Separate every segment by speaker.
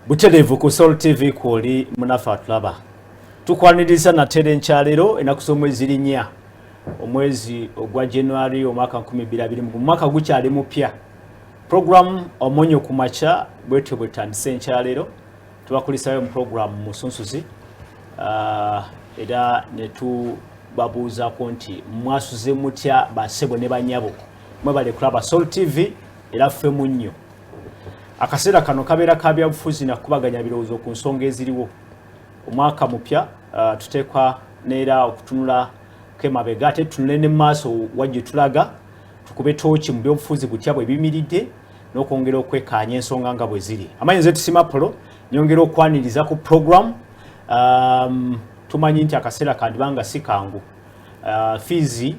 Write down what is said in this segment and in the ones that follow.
Speaker 1: Butelevu ku Soul TV kwoli munafa tulaba. Tukwaniriza na tere nkyalero enakuso mwezi linya omwezi ogwa January omwaka 2022 mu mwaka gukyali mupya. Program omonyo kumacha bwete bwetandise nkyalero tubakulisayo mu program musunsuzi era netu babuuza ko nti mwasuze mutya basebo ne banyabo mwebale kulaba Soul TV era ffe munnyo. Akaseera kano kabeera kabya bufuzi na kubaganya birowoozo ku nsonga eziriwo. Omwaka mupya tuteekwa neera okutunula kemabega ate tunule ne maaso wajje tulaga tukube tooki mu byobufuzi butya bwe bimiridde n'okwongera okwekaanya ensonga nga bwe ziri. Amanyi nze Tusima Polo nyongera okwaniriza ku program. Tumanyi nti akaseera kandibanga si kangu. Fizi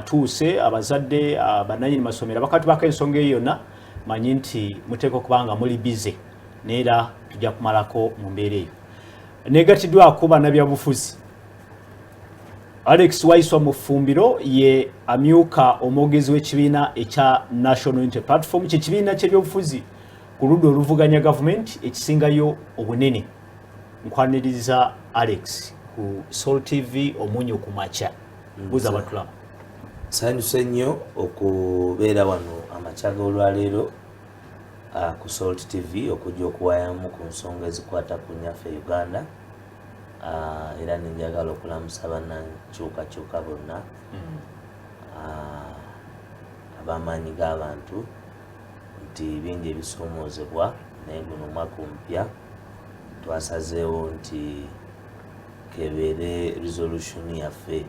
Speaker 1: tuuse abazadde bananyini masomero bakatubako ensonga eyo yonna manyi nti muteeko kubanga muli bize neera tujja kumalako mu mbeera eyo. Negatiddwa kuba na byabufuzi. Alex Waiswa Mufumbiro ye amyuka omwogezi w'ekibiina ekya National Unity Platform kibiina ky'ebyobufuzi ku ludda oluvuganya gavumenti ekisingayo obunene. Nkwaniriza Alex ku Soul TV omunyo ku macha. Buza batulaba.
Speaker 2: Sanyuse nnyo okubeera wano amachaga olwaleero ku Soul TV okujja okuwayamu ku nsonga ezikwata ku nnyaffe Uganda. Era ninjagala okulamusa bannankyukakyuka bonna ab'amaanyi g'abantu nti bingi ebisoomoozebwa naye guno omwaka omupya twasazeewo nti kebeere resolution yaffe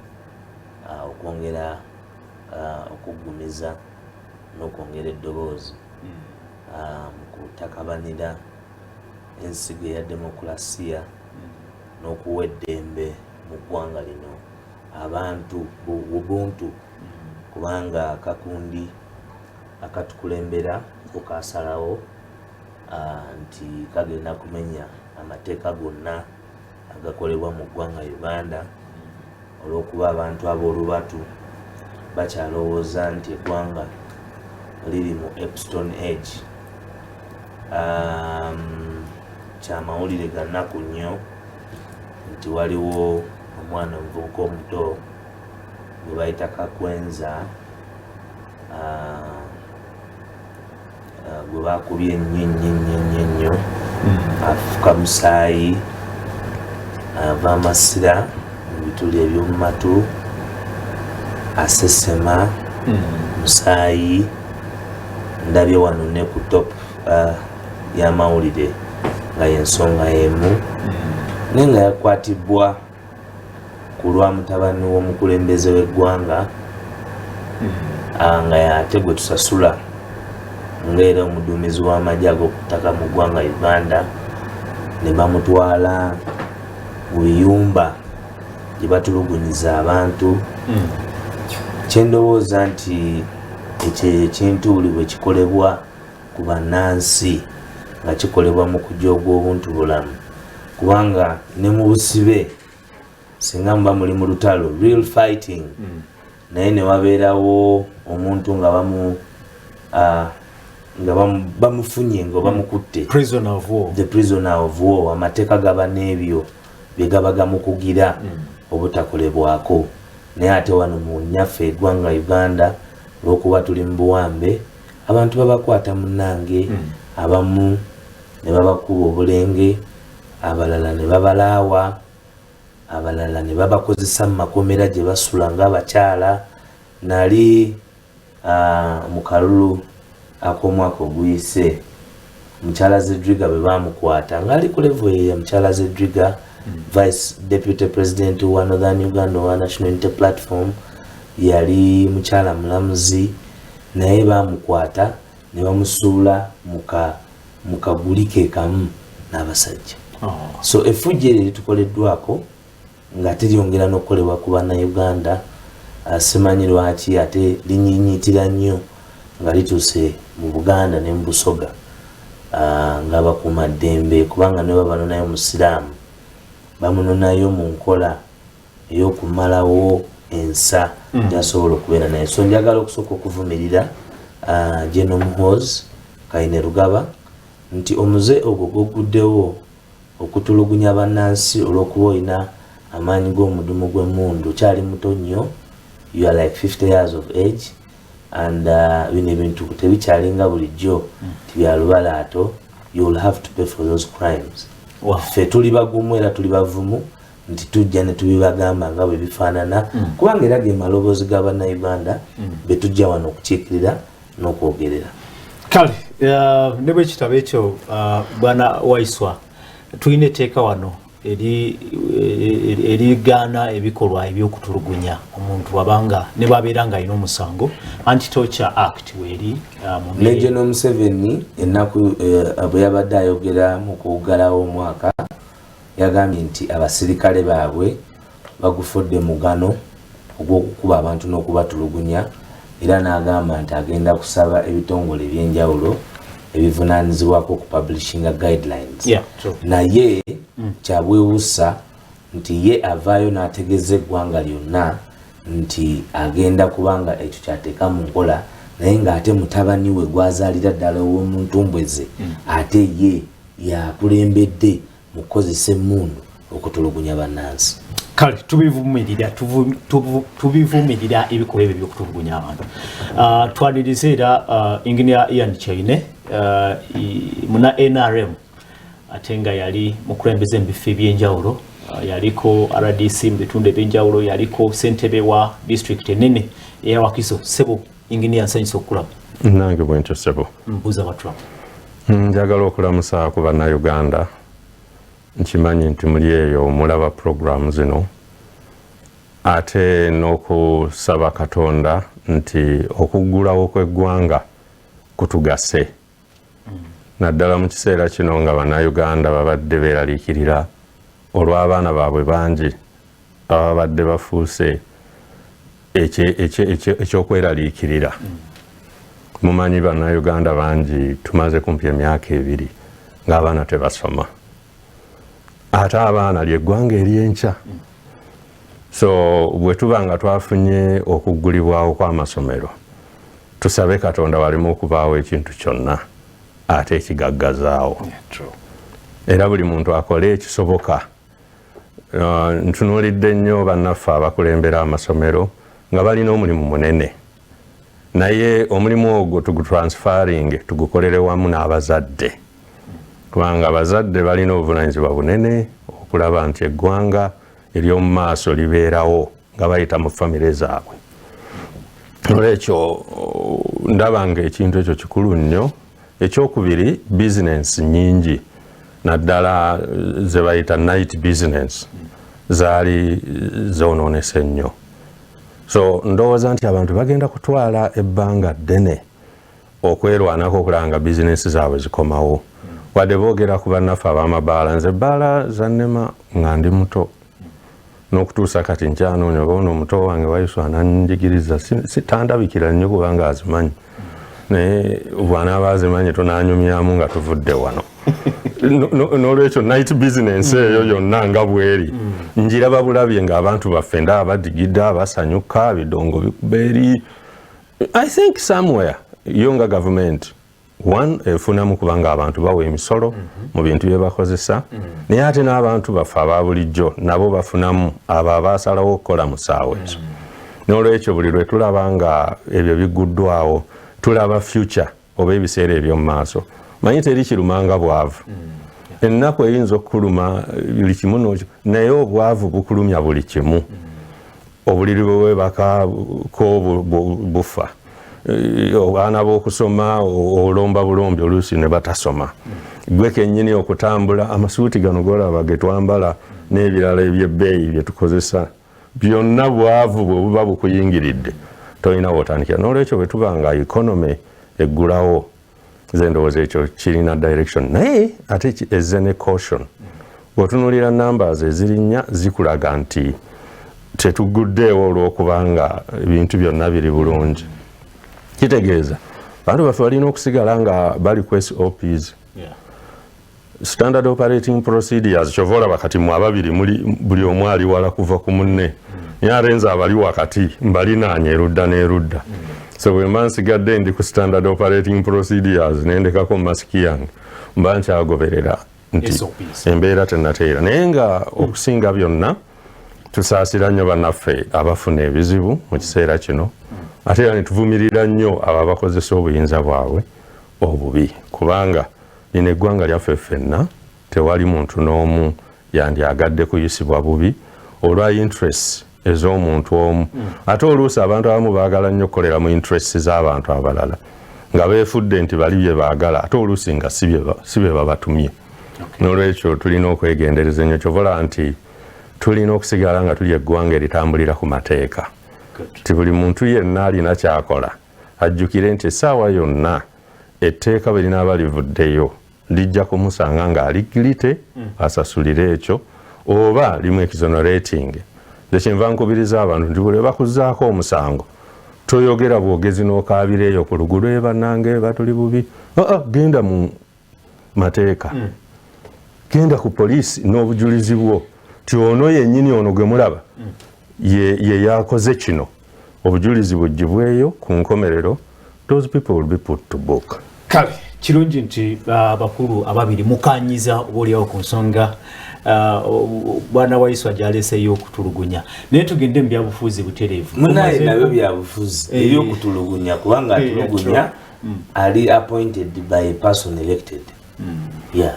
Speaker 2: okwongera okuggumiza n'okwongera eddoboozi mu kutakabanira ensigo eya demokulasiya n'okuwa eddembe mu ggwanga lino abantu bubuntu kubanga akakundi akatukulembera kukasalawo nti kagenda kumenya amateeka gonna agakolebwa mu ggwanga Uganda olw'okuba abantu ab'olubatu bakyalowooza nti eggwanga liri mu Epstone Age. Kyamawulire ga nnaku nnyo nti waliwo omwana omuvubuka omuto gwe bayita Kakwenza gwe bakubye ennyo afuka musaayi ava amasira mu bituli eby'omu matu asesema musaayi. Ndabye wano ne ku top y'amawulire nga y'ensonga y'emu naye nga yakwatibwa ku lwa mutabani w'omukulembeze w'eggwanga nga y'ate gwe tusasula ng'era omuduumizi w'amagye ag'okuttaka mu ggwanga Uganda, ne bamutwala mu biyumba gye batulugunyiza abantu. Kyendowooza nti ekyo ekintu buli bwe kikolebwa ku bannansi nga kikolebwa mu kujooga obuntu bulamu, kubanga ne mu busibe singa muba muli mu lutalo real fighting naye ne wabeerawo omuntu nga bamufunye nga bamukutte, the prisoner of war, amateeka gaba n'ebyo bye gaba gamukugira obutakolebwako. Naye ate wano mu nnyaffe eggwanga Uganda olw'okuba tuli mu buwambe abantu babakwata munnange, abamu ne babakuba obulenge, abalala ne babalaawa, abalala ne babakozesa mu makomera gye basula ng'abakyala. Nali mu kalulu ak'omwaka oguyise mukyala Zedriga bwe bamukwata ng'ali ku level ya mukyala Zedriga, Vice Deputy President wa Northern Uganda wa National Unity Platform, yali mukyala mulamuzi naye bamukwata ne bamusuula mu kagulike kamu n'abasajja. So effujjo eryo litukoleddwako nga teryongera n'okukolebwa ku bannayuganda. Simanyi lwaki ate linyinyiitira nnyo nga lituuse mu Buganda ne mu Busoga ng'abakuuma ddembe, kubanga ne baba banonayo Musiraamu bamunonayo mu nkola ey'okumalawo ensa gyasobola okubeera naye. So njagala okusooka okuvumirira General Muhoozi Kainerugaba nti omuze ogwo goguddewo okutulugunya bannansi olw'okuba olina amaanyi g'omudumu gw'emmundu kyali muto nnyo, you are like 50 years of age, and bino ebintu tebikyalinga bulijjo tibya lubalaato, you will have to pay for those crimes. Ffe tuli bagumu era tuli bavumu nti tujja ne tubibagamba nga bwe bifaanana kubanga era ge maloboozi ga bannayuganda be tujja wano okukiikirira n'okwogerera.
Speaker 1: Kale ne bwe kitabo ekyo bwana Waiswa tulina etteeka wano erigaana ebikolwa ebyokutulugunya omuntu wabanga ne babeera nga alina omusango Anti-Torture Act weeri
Speaker 2: ne General Museveni ennaku bwe yabadde ayogera mu kuggalawo omwaka yagambye nti abasirikale baabwe bagufudde mugano ogw'okukuba abantu n'okubatulugunya era n'agamba nti agenda kusaba ebitongole ebyenjawulo ebivunaanyizibwako ku publishinga guidelines. Naye kyabwewusa nti ye avaayo n'ategeeza eggwanga lyonna nti agenda kubanga ekyo kyateeka mu nkola, naye ng'ate mutabani we gwazaalira ddala ow'omuntumbweze ate ye yakulembedde mu kukozesa emmundu okutulugunya bannansi.
Speaker 1: Kale tubivumirira ebikolwa ebyo byokutulugunya abantu. Twaniriza era Engineer Ian Kyaine muna NRM ate nga yali mukulembeze ebifo ebyenjawulo, yaliko RDC mu bitundu ebyenjawulo, yaliko ssentebe wa district ennene eya Wakiso. Sebo Engineer nsanyusa okukulaba.
Speaker 3: Nange bwentyo Sebo.
Speaker 1: Mbuuza batula.
Speaker 3: Njagala okulamusa ku bannayuganda. Nkimanyi nti muli eyo mulaba program zino ate n'okusaba Katonda nti okuggulawo kw'eggwanga kutugase. Naddala mu kiseera kino nga bannayuganda babadde beeraliikirira olw'abaana baabwe bangi ababadde bafuuse ekyokweraliikirira. Mumanyi bannayuganda bangi tumaze kumpi emyaka 2 ng'abaana tebasoma. Ate abaana ly'eggwanga ery'enkya. So bwe tuba nga twafunye okuggulibwawo kw'amasomero, tusabe Katonda walimu okubaawo ekintu kyonna ate ekigaggazaawo. Era buli muntu akole ekisoboka. Ntunuulidde nnyo bannaffe abakulembera amasomero nga balina omulimu munene, naye omulimu ogwo tugutransfaring tugukolere wamu n'abazadde, kubanga abazadde balina obuvunaanyizibwa bunene okulaba nti eggwanga ery'omu maaso libeerawo nga bayita mu famire zaabwe. Olwekyo ndaba nga ekintu ekyo kikulu nnyo. Ekyokubiri, bizinensi nnyingi naddala ze bayita night business zaali zoonoonese nnyo. So ndowooza nti abantu bagenda kutwala ebbanga ddene okwerwanako okulaba nga bizinensi zaabwe zikomawo. Wadde boogera ku bannaffe ab'amabaala, nze ebbaala zannema nga ndi muto n'okutuusa kati nkyanoonya oba ono omuto wange Waiswa ananjigiriza sitandabikira nnyo kubanga azimanyi, naye bw'anaaba azimanyi tunaanyumyamu nga tuvudde wano. N'olwekyo night business eyo yonna nga bweri njiraba bulabye ng'abantu baffe ndaba badigida basanyuka bidongo bikuba eri. I think somewhere yo nga government efunamu kubanga abantu bawa emisolo mu bintu bye bakozesa, naye ate n'abantu baffe aba bulijjo nabo bafunamu abo abaasalawo okukola mu ssaawa ezo. N'olwekyo buli lwe tulaba nga ebyo biguddwawo tulaba future oba ebiseera eby'omu maaso. Manyi teri kirumanga bwavu. Ennaku eyinza okukuluma buli kimu naye obwavu bukulumya buli kimu. Obuliri bwe weebaka ko bufa. Abaana b'okusoma olomba bulombi oluusi ne batasoma. Gwe kennyini okutambula, amasuuti gano golaba ge twambala n'ebirala eby'ebbeeyi bye tukozesa, byonna bwavu bwe buba bukuyingiridde tolina w'otandikira. N'olwekyo bwe tuba nga economy eggulawo, nze ndowooza ekyo kirina direction, naye ate ezze ne caution. Bw'otunuulira numbers ezirinnya zikulaga nti tetuguddeewo olw'okubanga ebintu byonna biri bulungi. Kitegeeza abantu baffe balina okusigala nga bali ku SOPs, standard operating procedures. Kyova olaba kati mu ababiri buli omu ali wala kuva ku munne, naye ate nze abali wakati mbalinaanye erudda n'erudda. so bwe mba nsigadde ndi ku standard operating procedures nendekako masiki yange mba nkyagoberera nti embeera tennateera naye nga okusinga byonna tusaasira nnyo bannaffe abafuna ebizibu mu kiseera kino ate era netuvumirira nnyo abo abakozesa obuyinza bwabwe obubi kubanga lino eggwanga lyaffe ffenna tewali muntu n'omu yandyagadde kuyisibwa bubi olwa interest ez'omuntu omu ate oluusi abantu abamu baagala nnyo okukolera mu interest z'abantu abalala nga beefudde nti bali bye baagala ate oluusi nga si bye babatumye n'olwekyo tulina okwegendereza ennyo kyovola nti tulina okusigala nga tuli eggwanga eritambulira ku mateeka ti buli muntu yenna alina kyakola ajjukire nti essaawa yonna etteeka bwe linaaba livuddeyo lijja kumusanga ng'aligirite asasulire ekyo oba limu exonerating kyenva nkubiriza abantu nti buli bakuzaako omusango toyogera bwogezi n'okaabira eyo ku lugulu bannange batuli bubi genda mu mateeka genda ku poliisi n'obujulizi bwo ti ono yennyini ono gwe mulaba ye yakoze kino obujulizi bugibweyo ku nkomerero those people will be put to book.
Speaker 1: Kale kirungi nti bakulu ababiri mukanyiza obuliawo ku nsonga bwana Waiswa gyaleseyo okutulugunya naye tugende mu byabufuzi butereevu
Speaker 2: munaye nabyo byabufuzi ebyokutulugunya kubanga atulugunya ali appointed by a person elected. Yeah.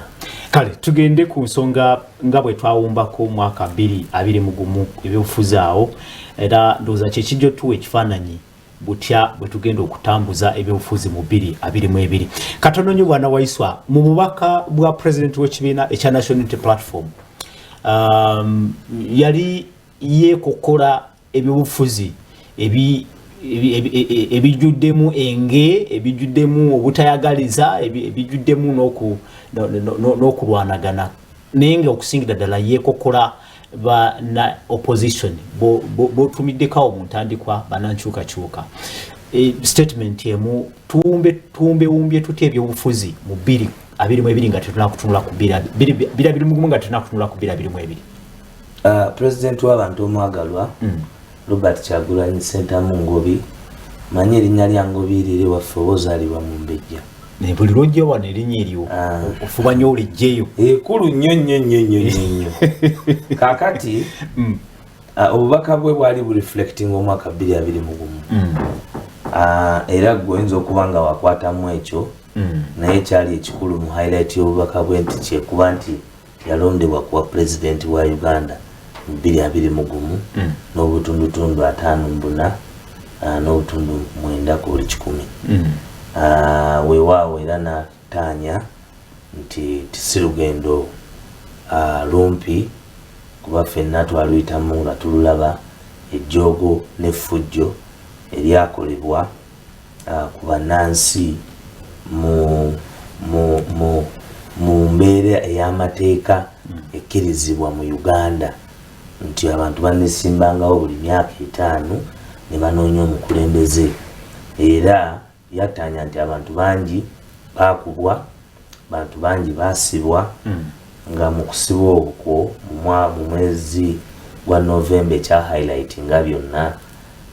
Speaker 1: Kale tugende ku nsonga nga bwe twawumbako mwaka 2021 ebyobufuzi awo era ndoza kyekijjo tuwe ekifaananyi butya bwe tugenda okutambuza ebyobufuzi mu 2022. Katono nnyo bwana Waiswa mu bubaka bwa president w'ekibiina ekya National Unity Platform yali yekokola ebyobufuzi ebijuddemu enge ebijuddemu obutayagaliza ebijuddemu n'okulwanagana naye nga okusingira ddala yekokola na opposition botumiddekawo mu ntandikwa banankyukakyuka statement emu tuwumbye tutya ebyobufuzi mu 2022 nga tetunakutunula ku 2021 nga tetunakutunula ku 2022.
Speaker 2: President w'abantu omwagalwa Robert Kyagulanyi Ssentamu Ngobi manyi erinnya lya Ngobi liri waffe ozaalibwa mu Mbejja
Speaker 1: ne buli lwojja wano erinnya eryo ofuba nnyo olijjeyo
Speaker 2: ekulu nnyo kaakati obubaka bwe bwali bureflecting omwaka 2021 era gwoyinza okuba nga wakwatamu ekyo naye kyali ekikulu mu highlight y'obubaka bwe nti kyekuba nti yalondebwa kuwa president wa Uganda mu 2021 n'obutundutundu 54 n'obutundu 9 ku buli 10 weewaawo era n'ataanya nti si lugendo lumpi kuba ffenna twaluyitamu nga tululaba ejjoogo n'effujjo eryakolebwa ku bannansi mu mbeera ey'amateeka ekkirizibwa mu Uganda nti abantu banesimbangawo buli myaka 5 ne banoonya omukulembeze era yataanya nti abantu bangi baakubwa bantu bangi baasibwa nga mu kusibwa okwo mu mwezi gwa November ekya highlightinga byonna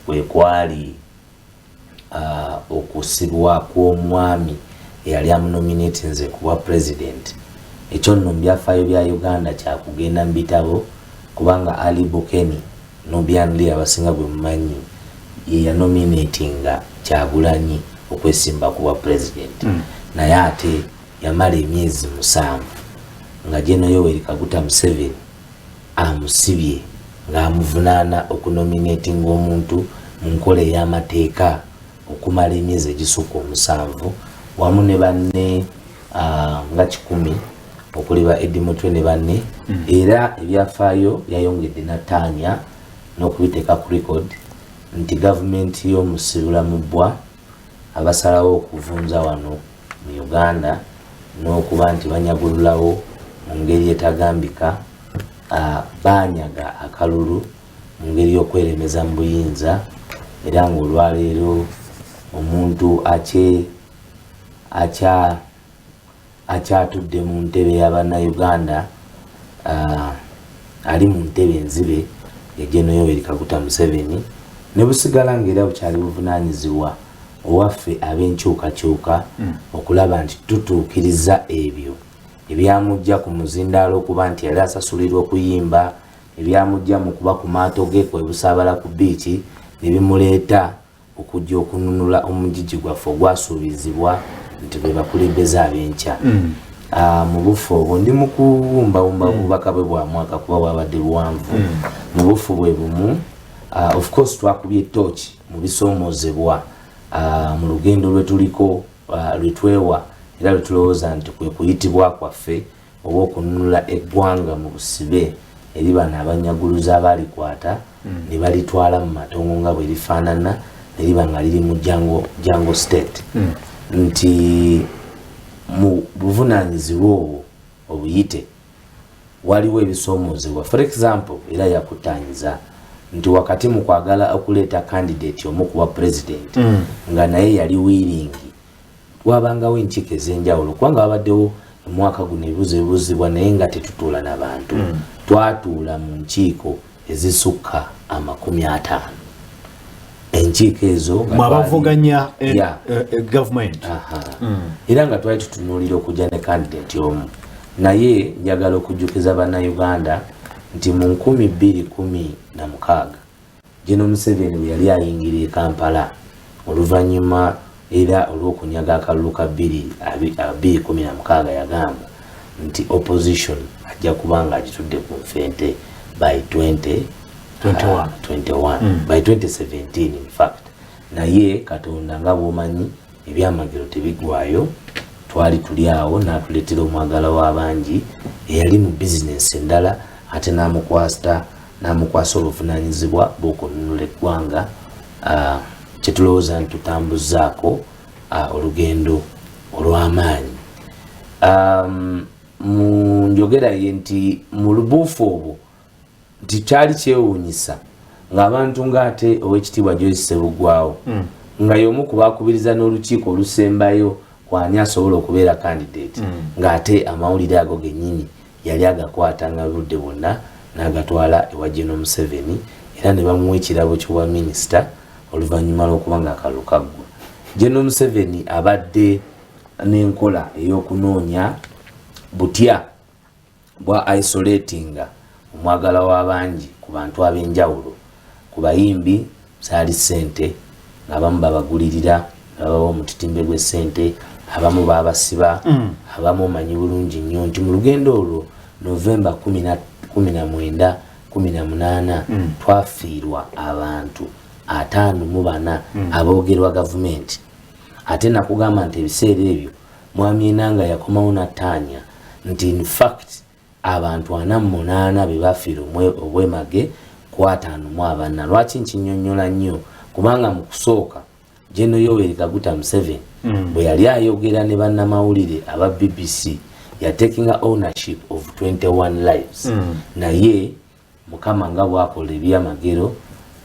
Speaker 2: bwe kwali okusibwa kw'omwami eyali amunominate nze kuba president ekyo nno mu byafaayo bya Uganda kyakugenda mu bitabo kubanga Ali Bukeni n'Obiang Lee abasinga bwe mumanyi ye yanominatinga Kyagulanyi okwesimba kuba president naye ate yamala emyezi 7 nga General Yoweri Kaguta Museveni amusibye ng'amuvunaana okunominating omuntu mu nkola ey'amateeka okumala emyezi egisukka 7 wamu ne banne nga 10 okuli ba Eddie Mutwe ne banne era ebyafaayo yayongedde n'ataanya n'okubiteeka ku record nti gavumenti y'omusibula mu bbwa abasalawo okuvunza wano mu Uganda n'okuba nti banyagululawo mu ngeri etagambika banyaga akalulu mu ngeri y'okweremeza mu buyinza era ng'olwaleero omuntu akyatudde mu ntebe y'Abannayuganda ali mu ntebe enzibe ya General Yoweri Kaguta Museveni ne busigala ng'era bukyali buvunaanyizibwa owaffe ab'enkyukakyuka okulaba nti tutuukiriza ebyo ebyamujja ku muzindaalo okuba nti yali asasulirwa okuyimba, ebyamujja mu kuba ku maato ge kwe busaabala ku biiki ne bimuleeta okujja okununula omugigi gwaffe ogwasuubizibwa nti bwe bakulembeze ab'enkya. Mu bufu obwo ndi mu kuwumbawumba obubaka bwe bwa mwaka kuba bwabadde buwanvu. Mu bufu bwe bumu of course twakubye ettooki mu bisoomozebwa mu lugendo lwe tuliko lwetwewa era lwetulowooza nti kwe kuyitibwa kwaffe oba okununula eggwanga mu busibe eri bano abanyaguluza abalikwata ne balitwala mu matongo nga bwe lifaanana ne liba nga liri mu Jango State. Nti mu buvunaanyizibwa obwo obuyite waliwo ebisoomozebwa. For example, era yakutaanyiza nti wakati mu kwagala okuleeta candidate omu kuba president nga naye yali wiiringi wabangawo enkiiko ez'enjawulo kubanga wabaddewo omwaka guno ebibuzo ebibuuzibwa naye nga tetutuula n'abantu. Twatuula mu nkiiko ezisukka 50. Enkiiko ezo
Speaker 1: mwabavuganya government
Speaker 2: era nga twali tutunuulira okujja ne candidate omu. Naye njagala okujjukiza bannayuganda nti mu 2016 General Museveni bwe yali ayingiriye Kampala oluvannyuma era olw'okunyaga akalulu ka 2016 yagamba nti opposition ajja kuba nga agitudde ku nfente by 2021 by 2017 in fact. Naye Katonda nga bw'omanyi ebyamagero tebigwayo, twali tuli awo n'atuleetera omwagala w'abangi eyali mu bizinesi endala ate n'amukwasa obuvunaanyizibwa bw'okununula eggwanga kyetulowooza nti tutambuzaako olugendo olw'amaanyi. Mu njogera ye nti mu lubuufu obwo nti kyali kyewuunyisa ng'abantu ng'ate ow'ekitiibwa Joyce Ssebuggwawo nga y'omu ku baakubiriza n'olukiiko olusembayo kwani asobola okubeera candidate ng'ate amawulire ago gennyini yali agakwata nga budde bwonna n'agatwala ewa General Museveni era ne bamuwa ekirabo ky'obwa minisita oluvannyuma lw'okuba nga akalulu kaggwa. General Museveni abadde n'enkola ey'okunoonya butya bwa isolatinga omwagala w'abangi ku bantu ab'enjawulo. Ku bayimbi zaali ssente ng'abamu babagulirira babawa omutitimbe gw'essente, abamu babasiba, abamu omanyi bulungi nnyo nti mu lugendo olwo Novemba 19, 18 twafiirwa abantu 54 aboogerwa gavumenti. Ate nakugamba nti ebiseera ebyo Mwami Enanga yakomawo n'attaanya nti in fact abantu 48 be bafiira obwemage ku 54. Lwaki nkinyonnyola nnyo? Kubanga mu kusooka General Yoweri Kaguta Museveni bwe yali ayogera ne bannamawulire aba BBC ya taking ownership of 21 lives. Naye Mukama nga bw'akola ebyamagero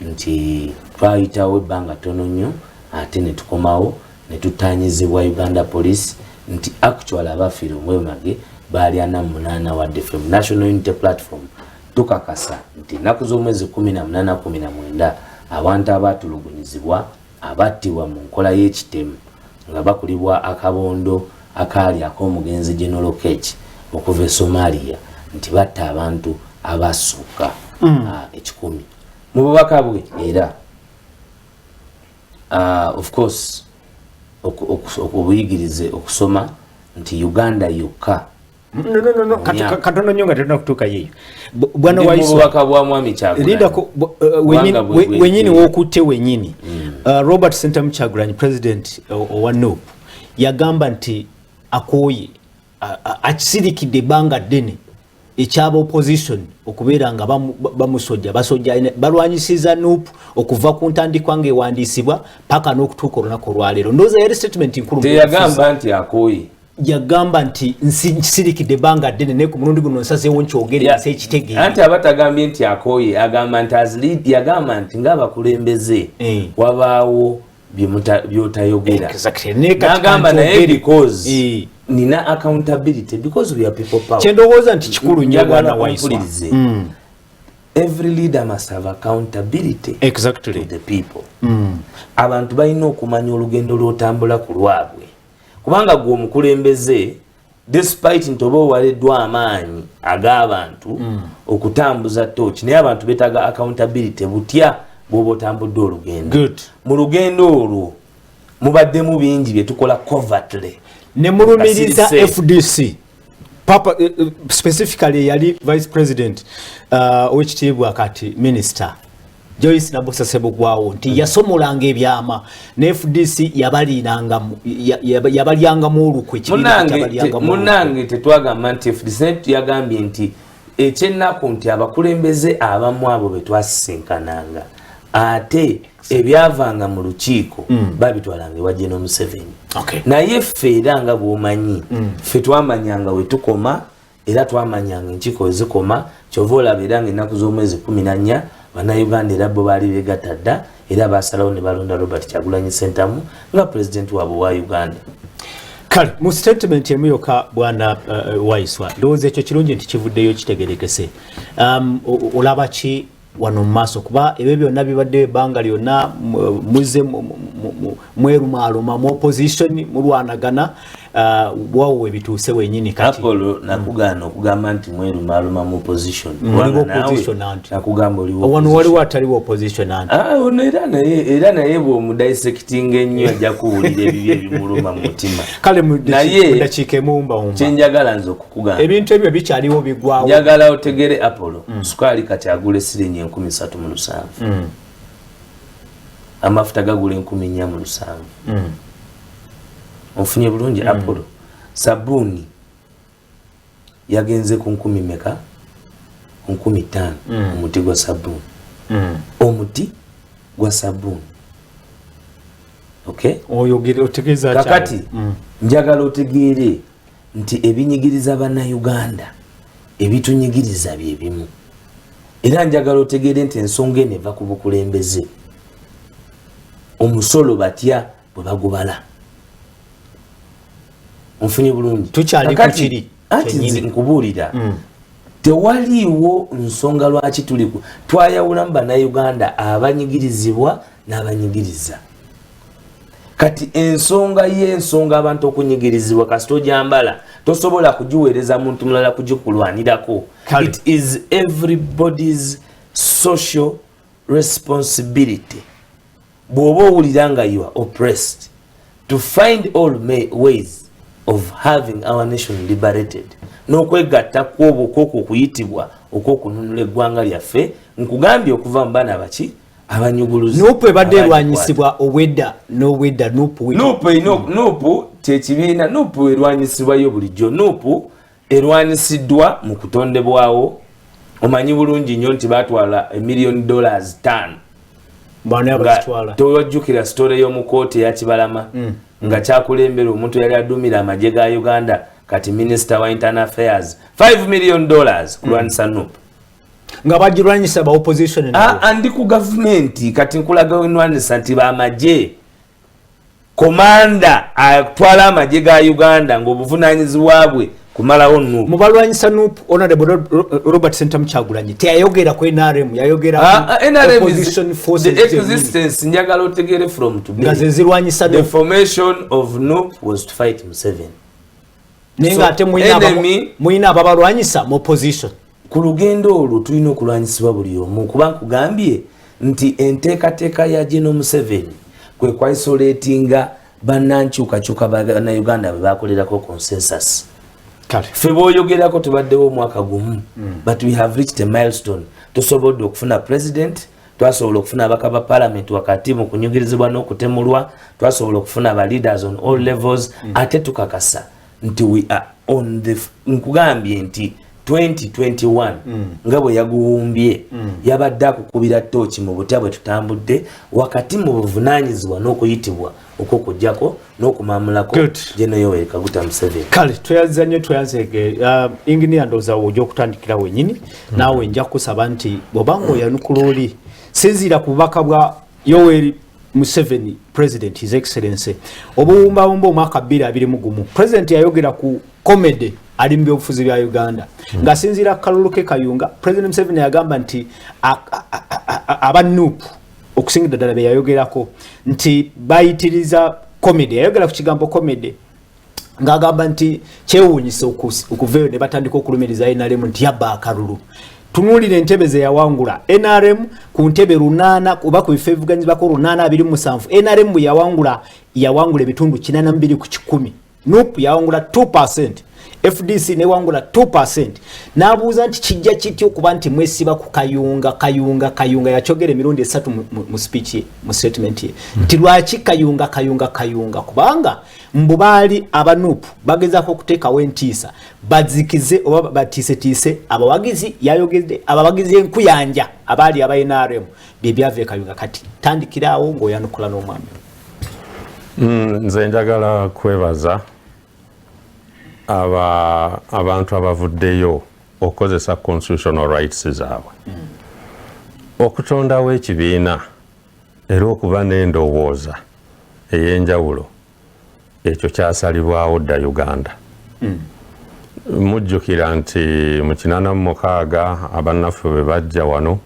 Speaker 2: nti twayitawo ebbanga ttono nnyo ate ne tukomawo ne tutaanyizibwa Uganda Police nti actual abafiira omwemage baali 48 wadde ffe mu National Unity Platform tukakasa nti ennaku z'omwezi 18-19 abantu abaatulugunyizibwa abattibwa mu nkola y'ekitemu nga bakulibwa akabondo akaali ak'omugenzi General Kech okuva e Somalia nti batta abantu abasukka 10 mu bubaka bwe. Era of course okubuyigirize okusoma nti Uganda yokka
Speaker 1: katono nnyo nga tetuna kutuuka yeeyo. Bwana
Speaker 2: Waisububaka bwa Mwami Kyagulanyi
Speaker 1: wenyini w'okutte wenyini Robert Sentamu Kyagulanyi president owa NUP yagamba nti akooye akisirikidde ebbanga ddene ekyaba opposition okubeera nga basojja balwanyisiza NUP okuva ku ntandikwa ng'ewandiisibwa paka n'okutuuka olunaku olwaleero. Ndowooza yali statement nkulu.
Speaker 2: Teyagamba nti akooye,
Speaker 1: yagamba nti nsirikidde ebbanga ddene naye ku mulundi guno nsazeewo nkyogere nsi ekitegeere.
Speaker 2: Anti abatagambye nti akooye agamba nti yagamba nti ng'abakulembeze wabaawo by'otayogera. N'agamba naye because nina accountability because we are people power.
Speaker 1: Kyendowooza nti kikulu nnyo Bwana Waiswa.
Speaker 2: every leader must have accountability
Speaker 1: exactly
Speaker 2: to the people. Abantu balina okumanya olugendo lw'otambula ku lwabwe kubanga gwe omukulembeze despite nti oba owaleddwa amaanyi ag'abantu okutambuza torch naye abantu beetaaga accountability butya bw'oba otambudde olugendo. Mu lugendo olwo mubaddemu bingi bye tukola covertly
Speaker 1: ne mulumiriza FDC papa specifically yali vice president owekitiibwa kati minister Joyce Nabusa Sebugwawo nti yasomolanga ebyama ne FDC yabalyanga mu olukwe
Speaker 2: munange tetwagamba nti FDC yagambye nti ekyennaku nti abakulembeze abamu abo betwasisinkananga ate ebyavanga mu lukiiko babitwalanga ewa General Museveni. Naye ffe era nga bw'omanyi ffe twamanyanga we tukoma era twamanyanga enkiiko ezikoma kyova olaba era ng'ennaku z'omwezi 14 bannayuganda era bo baali beegatta dda era baasalawo ne balonda Robert Kyagulanyi Ssentamu nga pulezidenti waabwe wa Uganda.
Speaker 1: Kale mu statement emu yokka bwana Waiswa ndowooza ekyo kirungi nti kivuddeyo kitegerekese. Olaba ki wano mu maaso kuba ebyo byonna bibadde ebbanga lyonna muze mwerumaaluma mu opposition mulwanagana wawe bituuse wenyini kati
Speaker 2: Apollo nakugaana okugamba nti mwerumaaluma mu opposition nakugamba oliwo
Speaker 1: wano waliwo ataliwo opposition anti
Speaker 2: era naye bw'omudissecting ennyo ajja kuwulira ebibyo ebimuluma mu mutima
Speaker 1: kale mudakiika emuwumbawumba
Speaker 2: kyenjagala nze okukugamba
Speaker 1: ebintu ebyo bikyaliwo bigwawo
Speaker 2: njagala otegere Apollo sukaali kati agula siringi 37,000 amafuta gagula 4,700 ofunye bulungi Apollo sabuni yagenze ku 10,000 meka 15,000 omuti gwa sabuni omuti gwa sabuni okay
Speaker 1: oyogere otegeza
Speaker 2: kakati njagala otegere nti ebinyigiriza bannayuganda ebitunyigiriza bye bimu era njagala otegere nti ensonga eno eva ku bukulembeze omusolo batya bwe bagubala onfunye bulungi
Speaker 1: tukyali ku kiri
Speaker 2: ati nkubuulira tewaliiwo nsonga lwaki tuliku twayawulamu bannayuganda abanyigirizibwa n'abanyigiriza kati ensonga y'ensonga abantu okunyigirizibwa kasita ogyambala tosobola kugiweereza muntu mulala kugikulwanirako. It is everybody's social responsibility bw'oba owulira nga you are oppressed to find all ways of having our nation liberated n'okwegatta kw'obukoko okuyitibwa okwokununula eggwanga lyaffe nkugambye okuva mu baana baki abanyuguluzi
Speaker 1: nupu ebadde erwanyisibwa owedda n'owedda
Speaker 2: nupu kyekibiina nupu erwanyisibwayo bulijjo nupu erwanyisiddwa mu kutondebwawo omanyi bulungi nnyo nti batwala $1 million 5 tewajjukira sitore y'omukooti eyakibalama nga kyakulembera omuntu yali adumira amagye ga Uganda kati minister wa internal affairs $5 million kulwanisa nupu
Speaker 1: nga bagirwanyisa ba opposition
Speaker 2: andi ku government kati nkulaga wenwanisa nti bamagye komanda atwala amagye ga Uganda ng'obuvunanyizibwa bwe kumalawo nupu
Speaker 1: mubalwanyisa nupu honorable Robert Ssentamu Kyagulanyi teyayogera ku NRM yayogera
Speaker 2: ku opposition forces the existence njagala otegere from today
Speaker 1: nga zirwanyisa
Speaker 2: the formation of nupu was to fight Museveni
Speaker 1: nenga ate muyina ababalwanyisa mu opposition
Speaker 2: ku lugendo olwo tulina okulwanyisibwa buli omu kuba nkugambye nti enteekateeka ya General Museveni kwe kwaisolatinga bannankyukakyuka bannayuganda bwe bakolerako consensus ffe b'oyogerako tubaddewo omwaka gumu but we have reached a milestone tusobodde okufuna president twasobola okufuna abaka ba parliament wakati mu kunyugirizibwa n'okutemulwa twasobola okufuna aba leaders on all levels ate tukakasa nti we are on the nkugambye nti 2021 nga bwe yaguwumbye yabadde akukubira ttooki mu butya bwe tutambudde wakati mu buvunaanyizibwa n'okuyitibwa okw'okuggyako n'okumamulako General Yoweri Kaguta Museveni.
Speaker 1: Kale tweyaza nnyo tweyanzege engineer ndowooza ojja okutandikira wennyini naawe nja kusaba nti bw'obanga oyanukula oli sinziira ku bubaka bwa Yoweri Museveni president his excellency obuwumbawumba omwaka 2021 president yayogera ku comedy ali mu byobufuzi bya Uganda ngasinzira kalulu ke Kayunga President Museveni yagamba nti aba NUP okusingira ddala be yayogerako nti bayitiriza comedy yayogera ku kigambo comedy ngagamba nti kyewuunyisa okuveyo ne batandika okulumiriza NRM nti yabba akalulu tunulire entebe ze yawangula NRM ku ntebe 8 kuba ku bifevuganyizibwa ko 827 NRM yawangula ebitundu 82 ku 10 NUP yawangula 2%, FDC ne wangula 2%. Nabuuza nti kijja kityo kuba nti mwesiba ku Kayunga yachogera emirundi 3 mu speech mu statement ye. Nti lwaki Kayunga kubanga mbubali aba NUP bagezako okuteekawo entiisa bazikize oba batise abawagizi yayogedde abawagizi enkuyanja abali aba NRM byebyavuye Kayunga kati tandikirawo ng'oyanukula n'omwami.
Speaker 3: Nze njagala kwebaza abantu abavuddeyo okozesa constitutional rights zaabwe okutondawo ekibiina era okuba n'endowooza ey'enjawulo ekyo kyasalibwawo dda Uganda. Mujjukira nti mu 86 abannaffe bwe bajja wano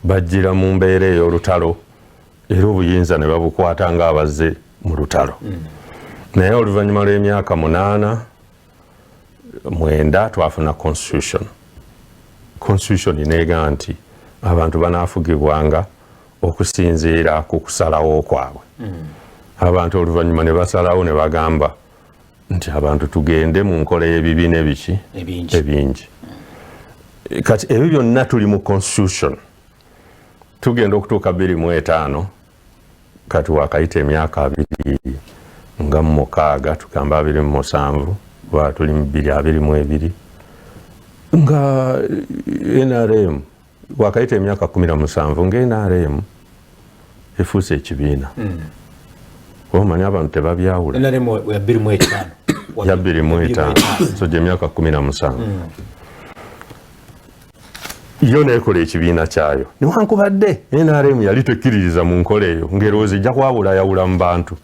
Speaker 3: bajjira mu mbeera ey'olutalo era obuyinza ne babukwata ng'abazze mu lutalo. Naye oluvannyuma lw'emyaka 9 twafuna constitution neega nti abantu banaafugibwanga okusinziira ku kusalawo kwabwe. Abantu oluvannyuma ne basalawo ne bagamba nti abantu tugende mu nkola y'ebibiina ebingi. Kati ebyo byonna tuli mu constitution tugenda okutuuka 25 kati wakayita emyaka 2 nga mu 6 tugamba 27 wa tuli mu 22 nga NRM wakayita emyaka 17 nga NRM efuuse ekibiina. Omanyi abantu tebabyawula.
Speaker 1: NRM ya 25
Speaker 3: ya 25 so gye myaka 17 yo nekola ekibiina kyayo newankubadde NRM yali tekkiririza mu nkola eyo ng'erowooza ejja kwawulayawula mu bantu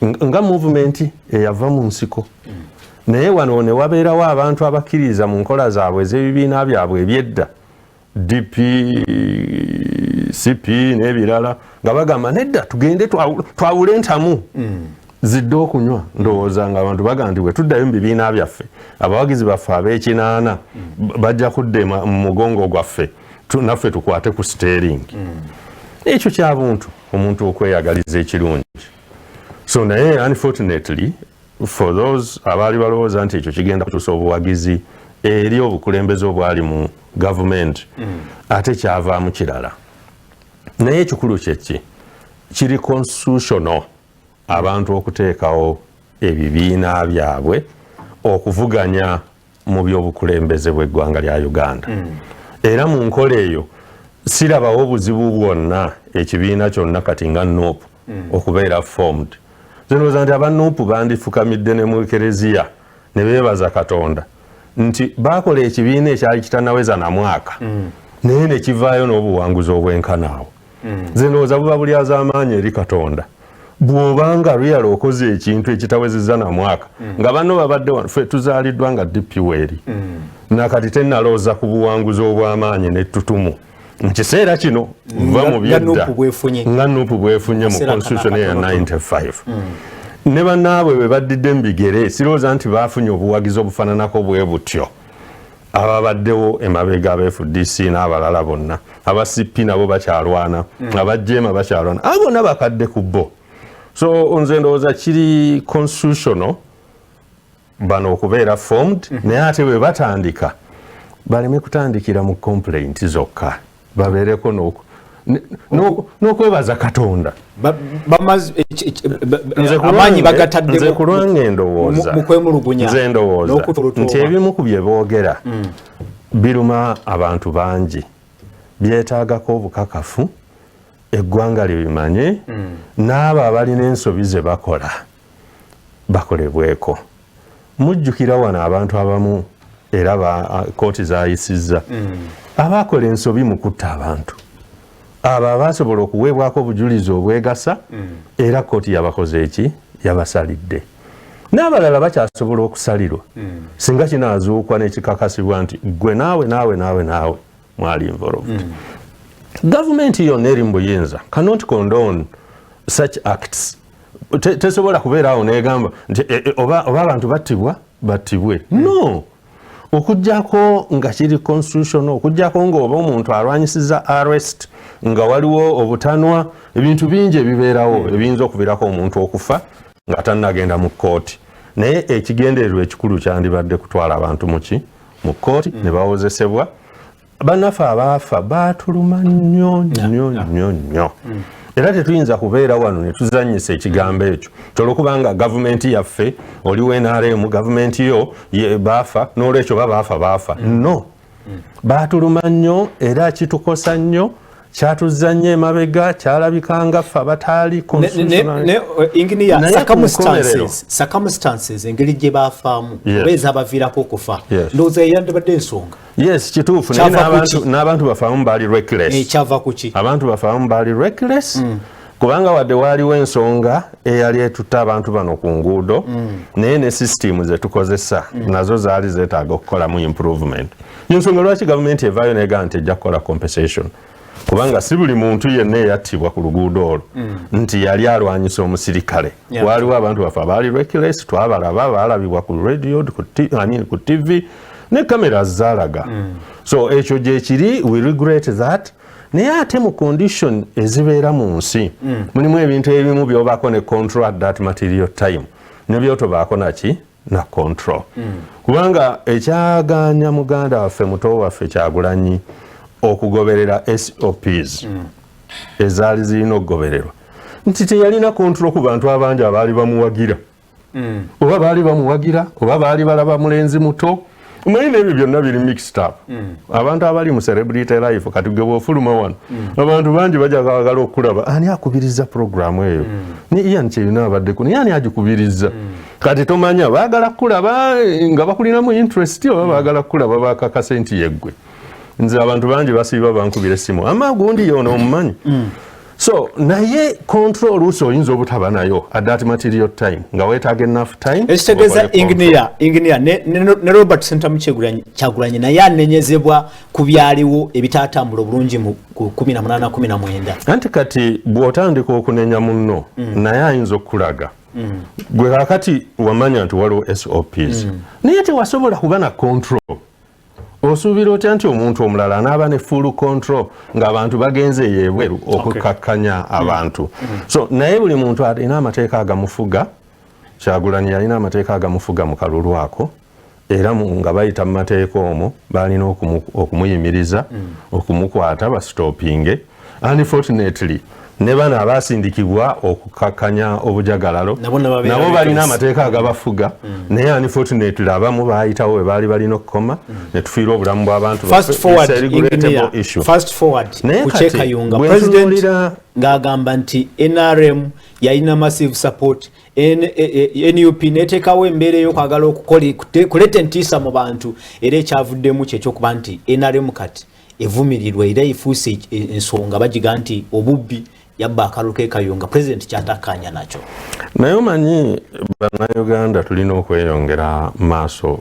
Speaker 3: nga movement eyava mu nsiko. Naye wano ne wabeerawo abantu abakkiririza mu nkola zaabwe ez'ebibiina byabwe ebyedda DP, CP n'ebirala nga bagamba nedda tugende twawule entamu zidde okunywa. Ndowooza nga abantu bagamba nti bwe tuddayo mu bibiina byaffe abawagizi baffe ab'ekinaana bajja kudda mu mugongo gwaffe naffe tukwate ku steering. Ekyo kya buntu omuntu okweyagaliza ekirungi. So naye unfortunately for those abaali balowooza nti ekyo kigenda kutuusa obuwagizi eri obukulembeze obwali mu government ate kyavaamu kirala. Naye ekikulu kyeki kiri constitutional abantu okuteekawo ebibiina byabwe okuvuganya mu by'obukulembeze bw'eggwanga lya Uganda. Era mu nkola eyo sirabawo obuzibu bwonna ekibiina kyonna kati nga NUP okubeera formed. Zenooza nti aba NUP bandifukamidde ne mu Ekereziya ne beebaza Katonda nti baakola ekibiina ekyali kitannaweza na mwaka naye ne kivaayo n'obuwanguzi obwenkanaawo. Zenooza buba bulyaz'amaanyi eri Katonda bw'obanga real okoze ekintu ekitawezezza na mwaka nga banno babadde ffe tuzaaliddwa nga DP weeri nakati tennalooza ku buwanguzi obw'amaanyi n'ettutumu mu kiseera kino va mu byedda nga NUP bwefunye mu constitution ya 95. Ne bannaabwe bwe baddidde mu bigere sirowooza nti baafunye obuwagizi obufaananako bwe butyo ababaddewo emabega aba FDC n'abalala bonna aba CP nabo bakyalwana abajema bakyalwana abo bonna bakadde ku bo. So nze ndowooza kiri constitutional bano okubeera formed naye ate bwe batandika baleme kutandikira mu complaint zokka babeereko n'okwebaza Katonda.
Speaker 1: Amaanyi bagatadde
Speaker 3: nze ku lwange ndowooza nze ndowooza nti ebimu ku bye boogera biruma abantu bangi byetaagako obukakafu eggwanga libimanye n'abo abalina ensobi ze bakola bakolebweko. Mujjukira wano abantu abamu era kooti zayisizza abaakola ensobi mu kutta abantu abo abaasobola okuweebwako obujulizi obwegasa era kooti yabakoze eki yabasalidde. n'abalala bakyasobola okusalirwa singa kinaazuukwa n'ekikakasibwa nti gwe naawe mwali involved. Gavumenti yonna eri mu buyinza cannot condone such acts. Tesobola kubeeraawo n'egamba nti oba abantu battibwe. No. Okujjako nga kiri constitutional, okujjako ng'oba omuntu alwanyisiza arrest, nga waliwo obutanwa, ebintu bingi ebibeerawo ebiyinza okuviirako omuntu okufa nga tannagenda mu kkooti. Naye ekigendererwa ekikulu kyandibadde kutwala abantu mu kkooti ne bawozesebwa. Bannaffe abaafa baatuluma nnyo. Era tetuyinza kubeera wano ne tuzannyisa ekigambo ekyo. Olwokubanga gavumenti yaffe oliwo NRM gavumenti yo baafa n'olwekyo baafa. No. Baatuluma nnyo era kitukosa nnyo. Kyatuzza nnyo emabega kyalabikanga ffe abataali
Speaker 1: circumstances engeri gye baafaamu oba ezaabaviirako okufa ndowooza yandibadde ensonga.
Speaker 3: Yes, kituufu naye n'abantu bafaamu baali reckless.
Speaker 1: Kyava ku ki?
Speaker 3: Abantu bafaamu baali reckless kubanga wadde waaliwo ensonga eyali etutta abantu bano ku nguudo naye ne system ze tukozesa nazo zaali zeetaaga okukolamu improvement. Ensonga lwaki gavumenti evaayo negamba nti ejja kukola compensation kubanga si buli muntu yenna eyattibwa ku luguudo olwo nti yali alwanyisa omusirikale. Waaliwo abantu baffe abaali reckless, twabalaba baalabibwa ku radio ku TV ne cameras zaalaga. So ekyo gye kiri, we regret that. Naye ate mu condition ezibeera mu nsi mulimu ebintu ebimu by'obaako ne control at that material time ne by'otobaako na control. Kubanga ekyagaanya muganda waffe muto waffe Kyagulanyi okugoberera SOPs ezaali zirina okugobererwa nti teyalina control ku bantu abangi abaali bamuwagira oba baali bamuwagira oba baali balaba mulenzi muto. Omanyi ebyo byonna biri mixed up. Abantu abali mu celebrity life kati gwe bw'ofuluma wano abantu bangi bajja kwagala okulaba ani akubiriza programu eyo ni Ian Kyerina abaddeku ni ani agikubiriza kati tomanya baagala kulaba nga bakulinamu interest oba baagala kulaba bakakasa nti yeggwe. Nze abantu bangi basiiba bankubira essimu ama gundi yono omumanyi. So naye control oluusi oyinza obutaba nayo at that material time nga weetaaga enough time.
Speaker 1: Ekitegeeza engineer ne Robert Sentamu Kyagulanyi naye anenyezebwa ku byaliwo ebitaatambula obulungi mu 18-19.
Speaker 3: Anti kati bw'otandika okunenya munno naye ayinza okulaga gwe kakati wamanya nti waliwo SOPs naye tewasobola kuba na control. Osuubira otya nti omuntu omulala anaaba ne full control ng'abantu bagenze yeebweru okukakkanya abantu. So naye buli muntu alina amateeka agamufuga. Kyagulanyi yalina amateeka agamufuga mu kalulu ako era nga bayita mu mateeka omwo baalina okumuyimiriza okumukwata bastopinge. Unfortunately ne bano abaasindikibwa okukakkanya obujagalalo nabo balina amateeka agabafuga naye unfortunately abamu baayitawo we baali balina okukoma ne tufiira obulamu bw'abantu.
Speaker 1: Fast forward ku Kyekayunga president ng'agamba nti NRM yalina massive support, NUP neteekawo embeera ey'okwagala okuleeta entiisa mu bantu era ekyavuddemu kyekyokuba nti NRM kati evumirirwa era efuuse ensonga bagiga nti obubbi yabba akalulu ke Kayunga president kyatakkaanya nakyo.
Speaker 3: Naye omanyi bannayuganda tulina okweyongera maaso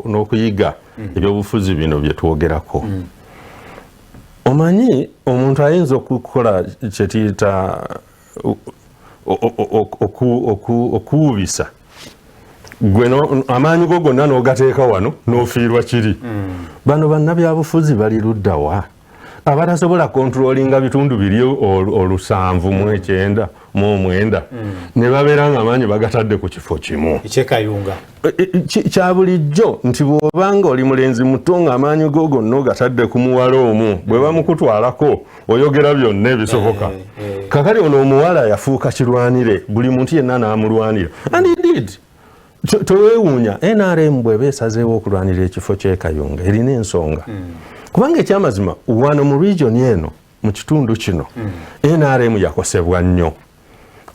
Speaker 3: n'okuyiga ebyobufuzi bino bye twogerako. Omanyi omuntu ayinza okukola kye tuyita okuwubisa gwe amaanyi go gonna n'ogateeka wano n'ofiirwa kiri. Bano bannabyabufuzi bali ludda wa abatasobola kontrolinga bitundu biri olusanvu 9 ne babeera nga amaanyi bagatadde ku kifo kimu.
Speaker 1: Kyekayunga
Speaker 3: kya bulijjo nti bw'obanga oli mulenzi muto ng'amaanyi go gonna ogatadde ku muwala omu bwe bamukutwalako oyogera byonna ebisoboka. Kakali ono omuwala yafuuka kirwanire buli muntu yenna n'amulwanira. And indeed toweewuunya NRM bw'eba esazeewo okulwanira ekifo ky'Ekayunga erina ensonga. Kubanga ekyamazima wano mu region eno mu kitundu kino NRM yakosebwa nnyo.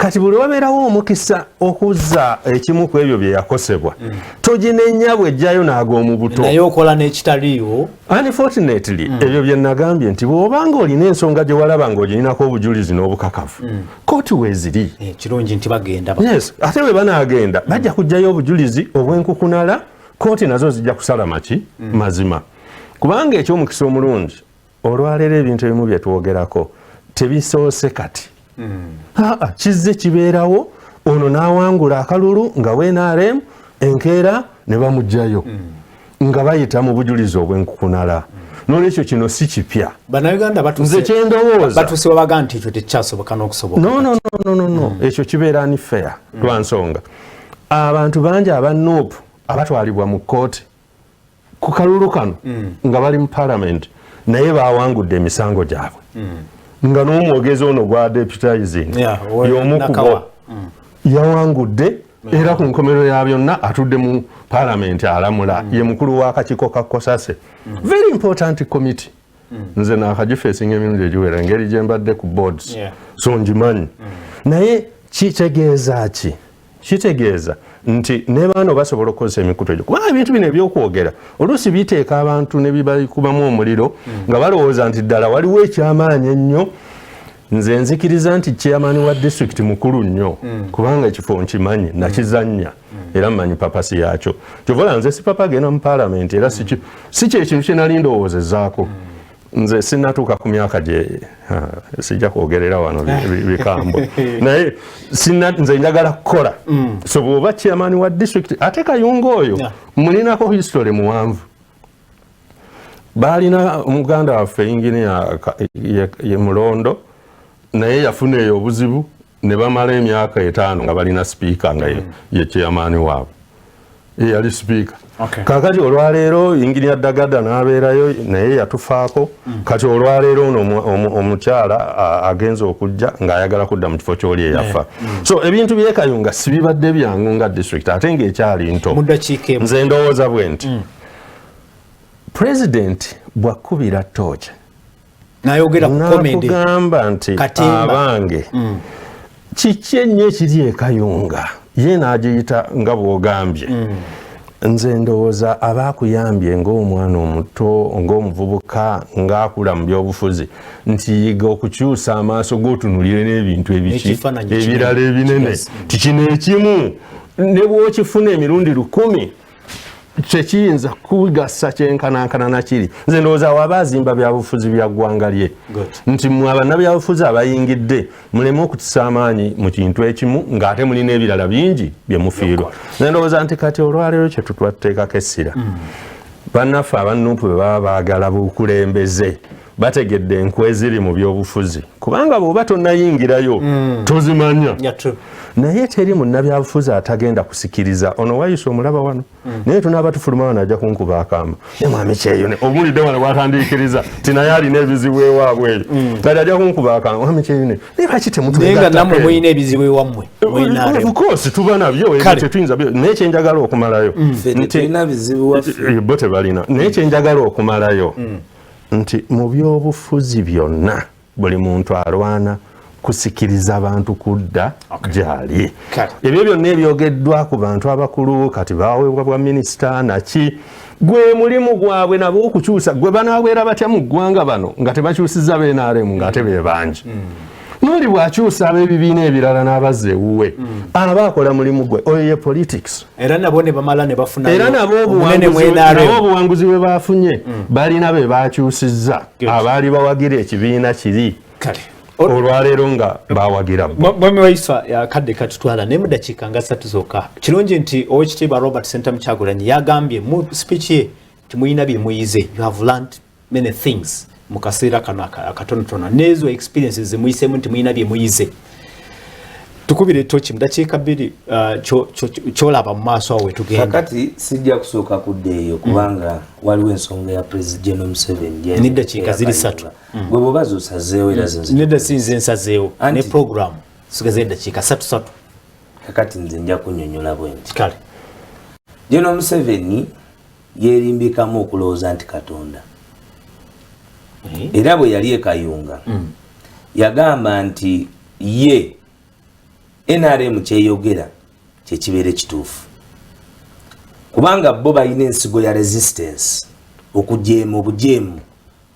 Speaker 3: kati buli wabeerawo omukisa okuzza ekimu ku ebyo bye yakosebwa toginenya bw'ejjayo naago omubuto
Speaker 1: naye okola n'ekitaliiwo
Speaker 3: unfortunately ebyo bye nagambye nti bw'obanga olina ensonga gye walaba ng'ogirinako obujulizi n'obukakafu kooti weeziri
Speaker 1: kirungi nti bagenda
Speaker 3: yes ate bwe banaagenda bajja kuggyayo obujulizi obw'enkukunala kooti nazo zijja kusala maki mazima kubanga ekyomukisa omulungi olwaleero ebintu ebimu bye twogerako tebisoose kati kizze kibeerawo ono n'awangula akalulu nga WNRM enkeera ne bamuggyayo nga bayita mu bujulizi obw'enkukunala n'olwekyo kino si kipya
Speaker 1: bannayuganda
Speaker 3: nze kyendowooza
Speaker 1: batuuse babaga nti ekyo tekyasoboka n'okusoboka
Speaker 3: no ekyo kibeera ni fair lwa nsonga abantu bangi aba NUP abatwalibwa mu kkooti ku kalulu kano nga bali mu parliament naye baawangudde emisango gyabwe nga n'omwogezi ono gwa deputizing y'omu ku bo yawangudde era ku nkomerero ya byonna atudde mu parliament alamula ye mukulu w'akakiiko ka Kosase very important committee nze naakagifeesinga emirundi egiwera engeri gye mbadde ku boards so ngimanyi naye kitegeeza ki kitegeeza nti ne baano basobola okukozesa emikutu egyo kubanga ebintu bino ebyokwogera oluusi biteeka abantu ne bibikubamu omuliro nga balowooza nti ddala waliwo ekyamaanyi ennyo nze nzikiriza nti chairman wa district mukulu nnyo kubanga ekifo nkimanyi nakizannya era mmanyi papasi yaakyo kyovola nze si papa genda mu parliament era si kyekintu kye nali ndowoozezaako nze sinatuuka ku myaka gye sijja kwogerera wano bikambwe naye nze njagala kukola so bw'oba chairman wa district ate Kayunga oyo mulinako history muwanvu baalina omuganda waffe engineer ye Mulondo naye yafuna eyo obuzibu ne bamala emyaka 5 nga balina speaker nga ye chairman waabwe yali speaker kakati olwaleero engineer Dagada n'abeerayo naye yatufaako kati olwaleero omukyala agenza okujja ng'ayagala kudda mu kifo ky'oli eyafa so ebintu by'e Kayunga si bibadde byangu nga district ate ng'ekyali nto nze ndowooza bwe nti president bw'akkubira ttooki nakugamba nti abange kiki ennyo ekiri e Kayunga ye n'agiyita nga bw'ogambye nze ndowooza abaakuyambye ng'omwana omuto ng'omuvubuka ng'akula mu byobufuzi nti yiga okukyusa amaaso g'otunulire n'ebintu ebirala ebinene tikino ekimu ne bw'okifuna emirundi 10 tekiyinza kugasa kyenkanankana nakiri nze ndowooza waba azimba byabufuzi bya ggwanga lye nti mwe abannabyabufuzi abayingidde muleme okutisa amaanyi mu kintu ekimu ng'ate mulina ebirala bingi bye mufiirwa nze ndowooza nti kati olwaleero kye tutwateekako essira bannaffe abannupu bwe baba baagala bukulembeze bategedde enkwe eziri mu byobufuzi kubanga bw'oba tonnayingirayo tozimanya naye teri munnabyabufuzi atagenda kusikiriza ono wayisa omulaba wano naye tunaaba tufuluma wano ajja kunkuba akamba ne mwami kyeyo obulidde wano bwatandiikiriza ti naye alina ebizibu ewaabwe eyo kati ajja kunkuba akamba mwami kyeyo ne lwaki
Speaker 1: temutunaye nammwe mulina ebizibu ewammwe
Speaker 3: of course tuba nabyo tetuyinza naye kyenjagala okumalayo bo tebalina naye kyenjagala okumalayo nti mu byobufuzi byonna buli muntu alwana kusikiriza abantu kudda gyali ebyo byonna ebyogeddwa ku bantu abakulu kati baweebwa bwa minisita naki gwe mulimu gwabwe nabo okukyusa gwe banaabeera batya mu ggwanga bano nga tebakyusizza BNRM ng'ate be bangi noli bw'akyusa ab'ebibiina ebirala n'abazza ewuwe aba akola mulimu gwe oyo ye politics
Speaker 1: era nabo ne bamala ne bafuna
Speaker 3: era nabo obuwanguzi bwe bafunye balina be bakyusizza abaali bawagira ekibiina kiri olwaleero nga bawagira
Speaker 1: mwami waiswa yakadde katutwala naye mu dakiika nga 3 zokka kirungi nti owekitiibwa Robert Sentamu Kyagulanyi yagambye mu speech ye nti muyina bye muyize you have learned many things mu kaseera kano akatonotono n'ezo experiences zemuyisemu nti muyina bye muyize tukubire toki mu dakiika 2 kyolaba mu maaso awo wetugenda
Speaker 2: kakati sijja kusooka kuddeeyo kubanga waliwo ensonga ya President Museveni
Speaker 1: n'eddakiika ziri 3
Speaker 2: gwe bw'oba zosazeewo era
Speaker 1: nedda sinze nsazeewo ne programu sigaze eddakiika 3
Speaker 2: kakati nze nja kunnyonnyola bwe nti
Speaker 1: kale
Speaker 2: General Museveni yeerimbikamu okulowooza nti Katonda era bwe yali e Kayunga yagamba nti ye NRM kyeyogera kyekibeere kituufu kubanga bo balina ensigo ya resistance okujeema obujeemu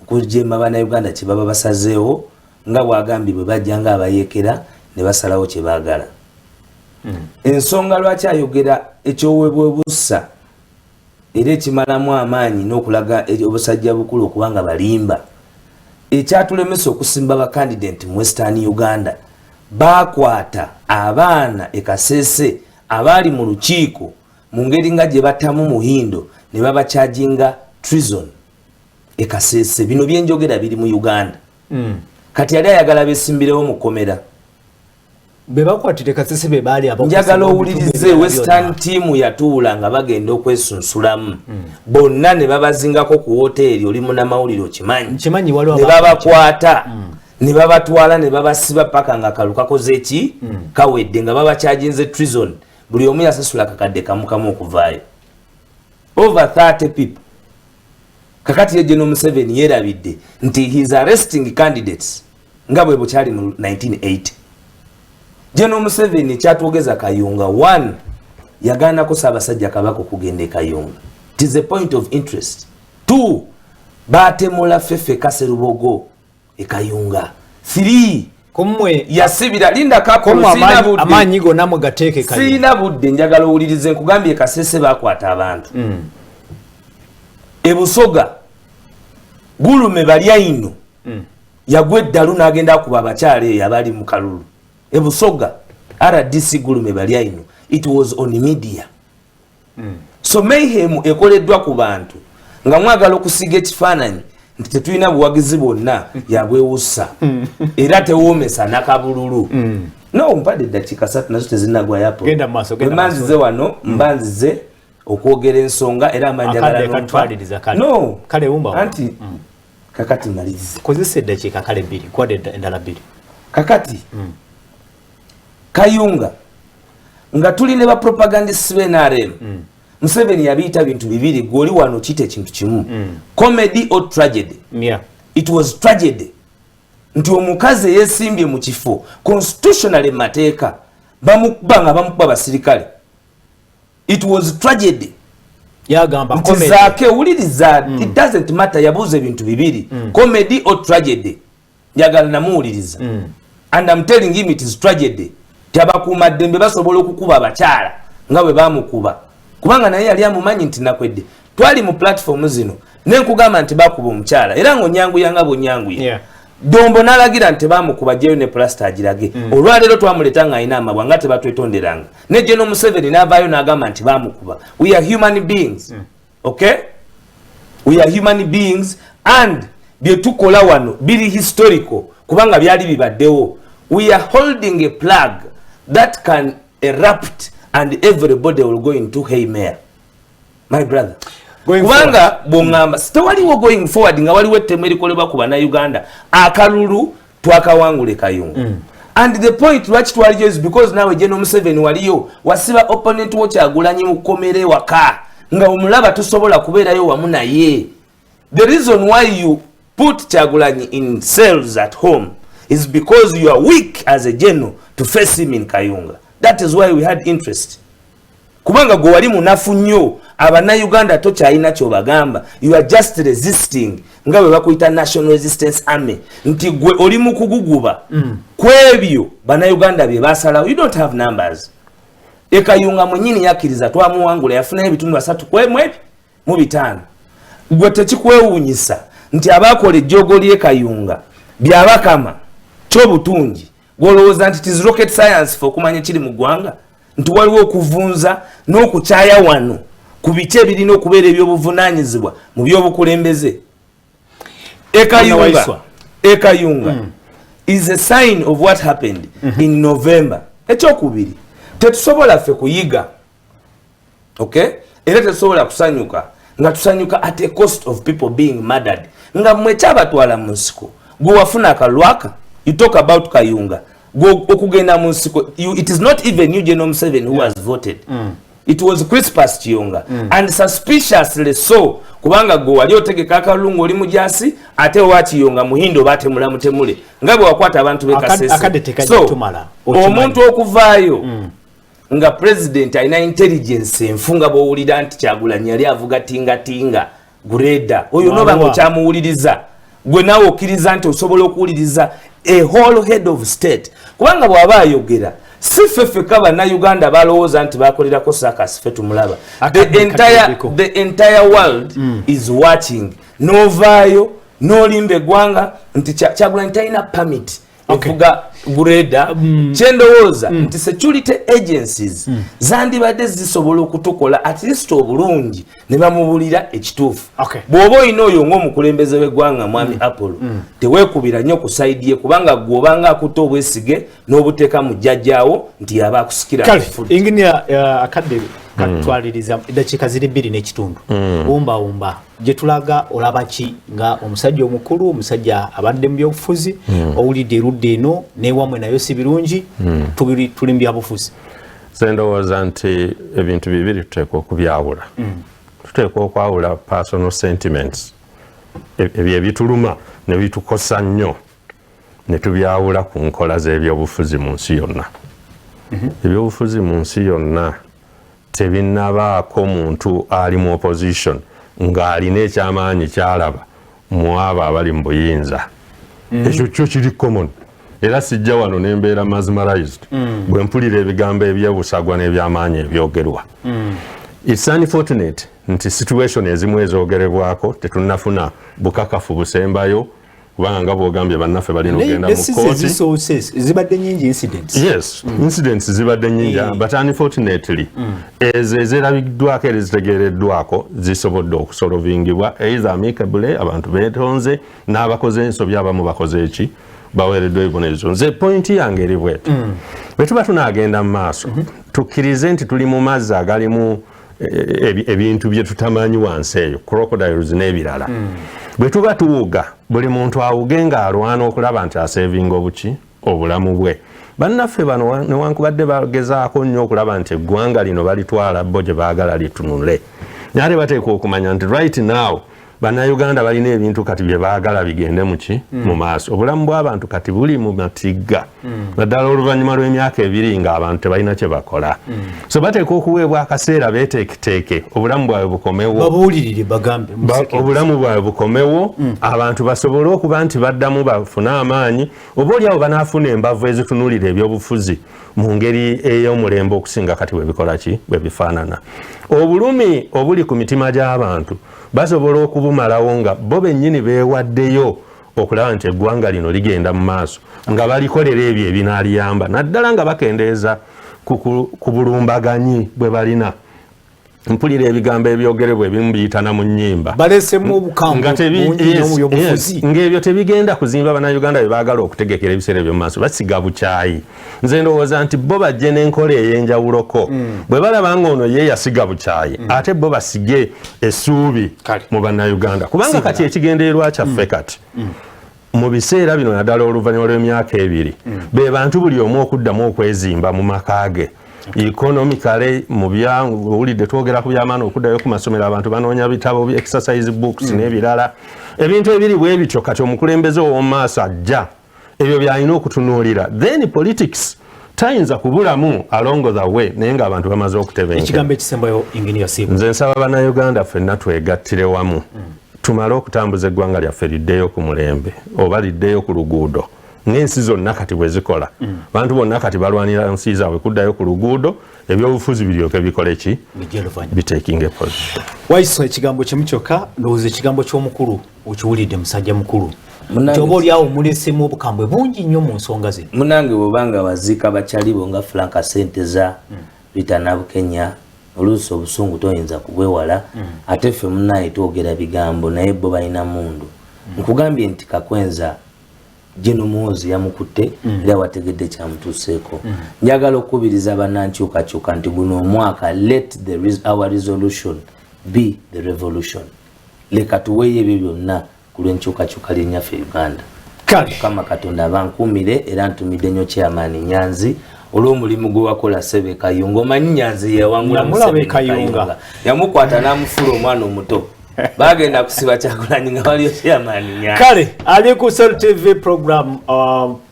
Speaker 2: okujeema Abannayuganda kye baba basazeewo nga bwagambye bwe bajja nga abayeekera ne basalawo kye baagala. Ensonga lwaki ayogera ekyoweebwebussa era ekimalamu amaanyi n'okulaga obusajja bukulu okubanga balimba ekyatulemesa okusimba bakandidate mu Western Uganda bakwata abaana Kasese abaali mu lukiiko mu ngeri nga gye batamu Muhindo ne babakyajinga treason Kasese. Bino byenjogera biri mu Uganda. Kati yali ayagala besimbirewo mu komera
Speaker 1: bebakwatire Kasese be baali abo.
Speaker 2: Njagala owulirize Western team yatuula nga bagenda okwesunsulamu bonna ne babazingako ku hoteli oli munnamawulire okimanyi ne babakwata ne babatwala ne babasiba paka nga kalu kakoze eki kawedde nga babakyajinze treason buli omu yasasula kakadde kamukamu okuvaayo over 30 people. Kakati ye General Museveni yerabidde nti he is arresting candidates nga bwe bukyali mu 1980. General Museveni kyatwogeza Kayunga 1 yagaana ko Ssaabasajja Kabaka okugenda e Kayunga. It is a point of interest. 2 baatemula Ffeffe Kaserubogo e Kayunga. 3
Speaker 1: kumwe
Speaker 2: yasibira linda kakulu
Speaker 1: amaanyi gonna mugateeke Kayunga.
Speaker 2: Sina budde njagala owulirize nkugambye Kasese baakwata abantu. E Busoga Gulume Balyaino yagwa eddalu n'agenda akuba abakyala eyo abali mu kalulu. E Busoga RDC Gulume Balyaino it was on media. So mayhem ekoleddwa ku bantu nga mwagala okusiga ekifaananyi nti tetulina buwagizi bwonna yabwewussa era tewoomesa nakabululu. No mpadde eddakiika 3 nazo tezinnagwa yapo manzize wano mbanzize okwogera ensonga era amanjagala no
Speaker 1: kale wumba
Speaker 2: anti kakati malizi
Speaker 1: kozesa eddakiika kale 2 kwade endala 2
Speaker 2: kakati Kayunga nga tuli ne ba propagandists be NRM Museveni yabiyita bintu bibiri goli wano kite kintu kimu comedy or tragedy. It was tragedy nti omukazi yesimbye mu kifo constitutionally mateeka bamukubanga bamukuba basirikale. It was tragedy.
Speaker 1: Yagamba
Speaker 2: comedy zake uliriza it doesn't matter yabuze bintu bibiri comedy or tragedy njagala namuwuliriza and I'm telling him it is tragedy. Tabakuma dembe basobola okukuba abakyala nga bwe bamukuba kubanga naye yali amumanyi nti nakwedde twali mu platform zino nenkugamba nti bakuba omukyala era ng'onyangu yanga bwonyanguye Dombo nalagira nti bamukuba jeyo ne plaster agirage olwaleero twamuleta nga ayina amabwa nga tebatwetonderanga ne General Museveni n'avaayo n'agamba nti bamukuba. We are human beings. Okay, we are human beings and bye tukola wano biri historical kubanga byali bibaddewo. We are holding a plug that can erupt and everybody will go into haymare. My brother kubanga bongamba sitawaliwo going forward nga waliwo ettemu erikolebwa ku Bannayuganda akalulu twakawangule Kayunga. And the point lwaki twaliyo is because nawe General Museveni waliyo wasiba opponent wo Kyagulanyi mukomere waka nga omulaba tusobola kubeerayo wamu naye. The reason why you put Kyagulanyi in cells at home is because you are weak as a general to face him in Kayunga. That is why we had interest. Kubanga gwe wali munafu nnyo Abannayuganda tokyalina kyobagamba. You are just resisting nga bwe bakuyita National Resistance Army nti gwe oli mu kuguguba kwebyo Bannayuganda bye basalawo. You don't have numbers. E Kayunga mwenyini yakkiriza twamuwangula yafuna ebitundu 3 mu 5. Gwe tekikwewuunyisa nti abakola ejjogo lye Kayunga byabakama kyobutungi golowooza nti tis rocket science for kumanya kiri mu ggwanga nti waliwo okuvunza n'okukyaya wano ku bice birina okubeera ebyobuvunaanyizibwa mu byobukulembeze. Ekayunga is a sign of what happened in November. Ekyokubiri tetusobola ffe kuyiga, okay, era tetusobola kusanyuka nga tusanyuka at a cost of people being murdered nga mmwe kyabatwala mu nsiko gwe wafuna akalwaka. You talk about Kayunga go okugenda mu nsiko. It is not even you General Museveni who has voted. it was Crispus Kiyonga and suspiciously so kubanga gwe wali otegeka akalungu oli mujasi ate wa Kiyonga muhindo bate mulamu temule ngabe wakwata abantu bekasese so omuntu okuvaayo nga president alina intelligence enfunga bowulira nti Kyagulanyi yali avuga tinga greda oyo noba ngokyamuwuliriza gwe nawe okkiriza nti osobola okuwuliriza a whole head of state kubanga bw'aba ayogera si ffeffe Uganda balowooza nti bakolerako circus ffe tumulaba the entire world is watching novaayo nolimba eggwanga nti Kyagulanyi talina permit evuga greda kyendowooza nti security agencies zandibadde zisobola okutukola at least obulungi ne bamubulira ekituufu bw'oba olina oyo ng'omukulembeze w'eggwanga mwami Apollo teweekubira nnyo ku sayidi ye kubanga gw'obanga akutte obwesige n'obuteeka mu jjajjaawo nti yaba akusikira
Speaker 1: engineer akadde katwaliriza eddakiika ziri 2 n'ekitundu wumba gye tulaga olaba ki nga omusajja omukulu omusajja abadde mu byobufuzi owulidde erudde eno n'ewamwe nayo si birungi tuli mu byabufuzi
Speaker 3: sendowooza nti ebintu bibiri tuteekwa okubyawula tuteekwa okwawula personal sentiments ebyo ebituluma ne bitukosa nnyo ne tubyawula ku nkola z'ebyobufuzi mu nsi yonna ebyobufuzi mu nsi yonna tebinnabaako muntu ali mu opposition ng'alina ekyamaanyi kyalaba mu abo abali mu buyinza ekyo kyo kiri common era sijja wano nembeera mesmerized bwe mpulira ebigambo ebyebusagwa n'ebyamaanyi ebyogerwa it's unfortunate nti situation ezimu ezoogerebwako tetunnafuna bukakafu busembayo kubanga nga bwogambye bannaffe balina ogenda mu kooti
Speaker 1: zibadde nyingi incidents
Speaker 3: yes incidents zibadde nyingi but unfortunately ezo ezerabiddwako era ezitegeereddwako zisobodde okusolvingibwa either amicably abantu beetonze n'abakoze ensobi abamu bakoze eki baweereddwa ebibonerezo nze pointi yange eri bwetu bwe tuba tunaagenda mu maaso tukkirize nti tuli mu mazzi agalimu ebintu bye tutamanyi wansi eyo crocodiles n'ebirala bwe tuba tuwuga buli muntu awuge ng'alwana okulaba nti asevinga obulamu bwe bannaffe bano newankubadde bagezaako nnyo okulaba nti eggwanga lino balitwala bo gye baagala litunule naye ate bateekwa okumanya nti right now bannayuganda balina ebintu kati bye baagala bigende mu maaso obulamu bw'abantu kati buli mu matigga naddala oluvannyuma lw'emyaka 2 ng'abantu tebalina kye bakola so bateekwa okuweebwa akaseera beeteeketeeke obulamu bwabwe bukomewo
Speaker 1: babuwulirire bagambe
Speaker 3: obulamu bwabwe bukomewo abantu basobole okuba nti baddamu bafune amaanyi oba oliawo banaafuna embavu ezitunulira ebyobufuzi mu ngeri ey'omulembe okusinga kati bwe bikola ki bwe bifaanana obulumi obuli ku mitima gy'abantu basobola okubumalawo nga bo bennyini beewaddeyo okulaba nti eggwanga lino ligenda mu maaso nga balikolera ebyo ebinaaliyamba naddala nga bakendeeza ku bulumbaganyi bwe balina mpulira ebigambo ebyogerebwa ebimu biyitana mu nnyimba
Speaker 1: balesemu obukambwe
Speaker 3: ng'ebyo tebigenda kuzimba bannayuganda bye baagala okutegekera ebiseera by'omu maaso basiga bukyayi nze ndowooza nti bo bajje n'enkola ey'enjawuloko bwe balaba ng'ono ye yasiga bukyayi ate bo basige essuubi mu bannayuganda kubanga kati ekigendererwa kyaffe kati mu biseera bino naddala oluvannyuma lw'emyaka 2 be bantu buli omu okuddamu okwezimba mu maka ge economically mu byawulidde twogera ku byamaani okuddayo ku masomero abantu banoonya bitabo exercise books n'ebirala ebintu ebiri bwe bityo kati omukulembeze ow'omu maaso ajja ebyo byalina okutunuulira then politics tayinza kubulamu along the way naye ng'abantu bamaze okutebenka
Speaker 1: ekigambo ekisembayo engineer Sibu
Speaker 3: nze nsaba bannayuganda ffenna twegattire wamu tumale okutambuza eggwanga lyaffe liddeyo ku mulembe oba liddeyo ku luguudo n'ensi zonna kati bwe zikola abantu bonna kati balwanira nsi zaabwe kuddayo ku luguudo ebyobufuzi biryoke bikole ki biteekinga position
Speaker 1: waiso ekigambo kimu kyokka ndowooza ekigambo ky'omukulu okiwulidde musajja mukulu nti oba oliawo mulesemu obukambwe bungi nnyo mu nsonga ze
Speaker 2: munange bwobanga baziika bakyalibo nga Franka Senteza Rita Nabukenya oluusi obusungu toyinza kubwewala ate ffe munaye twogera bigambo naye bo balina mundu nkugambye nti Kakwenza Jeno Muhoozi yamukutte era wategedde kyamutuuseeko njagala okubiriza bannankyukakyuka nti guno omwaka let our resolution be the revolution leka tuweeyo ebyo byonna ku lw'enkyukakyuka ly'ennyaffe Uganda kama Katonda abankumire era ntumidde nnyo Chairman Nyanzi olw'omulimu gwe wakola Ssebe Kayunga. Omanyi Nyanzi yawangula
Speaker 1: Namulaba Kayunga
Speaker 2: yamukwata n'amufula omwana omuto bagenda kusiba Kyagulanyi nga waliyo chairman Nyanzi.
Speaker 1: Kale ali ku Soul TV program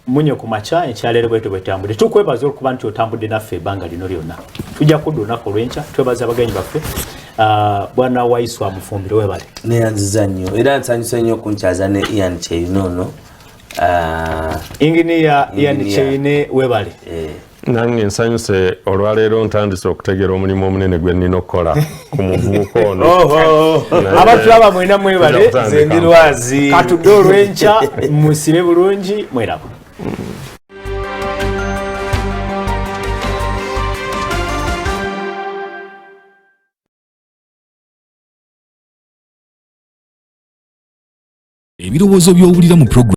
Speaker 1: munyo ku macha ekyaleero bwetu bwetambudde. Tukwebaza okuba nti otambudde naffe ebbanga lino lyonna. Tujja kudda olunaku lw'enkya twebaza abagenyi baffe. Bwana Waiswa Mufumbire webale.
Speaker 2: Neyanziza nnyo era nsanyusa nnyo okunkyaza ne Ian Kyerinono.
Speaker 1: Engineer Ian Kyerine webale.
Speaker 3: Nange nsanyuse olwaleero ntandise okutegeera omulimu omunene gwe nnina okukola ku muvubuka ono.
Speaker 1: Abatulaba mwena mwebale
Speaker 2: nze ndi lwazi.
Speaker 1: Katudde olw'enkya musibe bulungi mweraba.
Speaker 4: Ebirowoozo by'owulira mu program